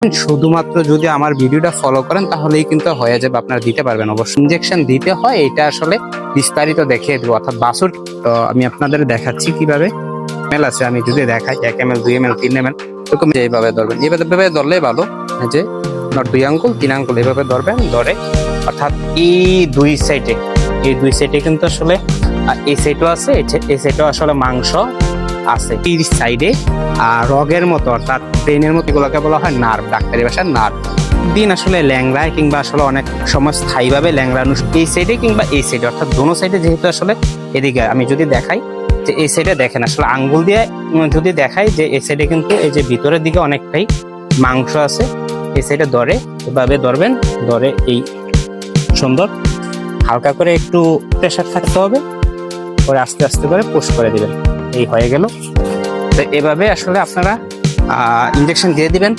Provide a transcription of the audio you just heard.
শুধুমাত্র যদি আমার ভিডিওটা ফলো করেন তাহলেই কিন্তু হয়ে যাবে, আপনারা দিতে পারবেন। অবশ্যই ইনজেকশন দিতে হয়, এটা আসলে বিস্তারিত দেখিয়ে দেবো। অর্থাৎ বাছুর তো আমি আপনাদের দেখাচ্ছি কিভাবে এমএল আছে, আমি যদি দেখাই 1 ml 2 ml 3 ml এরকম এইভাবে ধরবেন। এইভাবে ধরলেই ভালো, যে 2 আঙ্গুল 3 আঙ্গুল এইভাবে ধরবেন। ধরে অর্থাৎ এই দুই সাইডে কিন্তু আসলে এই সাইডও আছে, এই সাইডও আসলে মাংস আছে। এই সাইডে রগের মতো অর্থাৎ ব্রেনের মতো এগুলোকে বলা হয় নার্ভ, ডাক্তারি ভাষায় নার্ভ। দিন আসলে ল্যাংড়ায় কিংবা আসলে অনেক সময় স্থায়ীভাবে ল্যাংড়ানো এই সাইডে কিংবা এই সাইডে, অর্থাৎ দোনো সাইডে। যেহেতু আসলে এদিকে আমি যদি দেখাই যে এই সাইডে দেখেন, আসলে আঙ্গুল দিয়ে যদি দেখাই যে এই সাইডে কিন্তু এই যে ভিতরের দিকে অনেকটাই মাংস আছে। এই সাইডে ধরে এভাবে ধরবেন, ধরে এই সুন্দর হালকা করে একটু প্রেশার থাকতে হবে, পরে আস্তে আস্তে করে পুশ করে দিবেন। এই হয়ে গেল। তো এভাবে আসলে আপনারা ইনজেকশন দিয়ে দিবেন।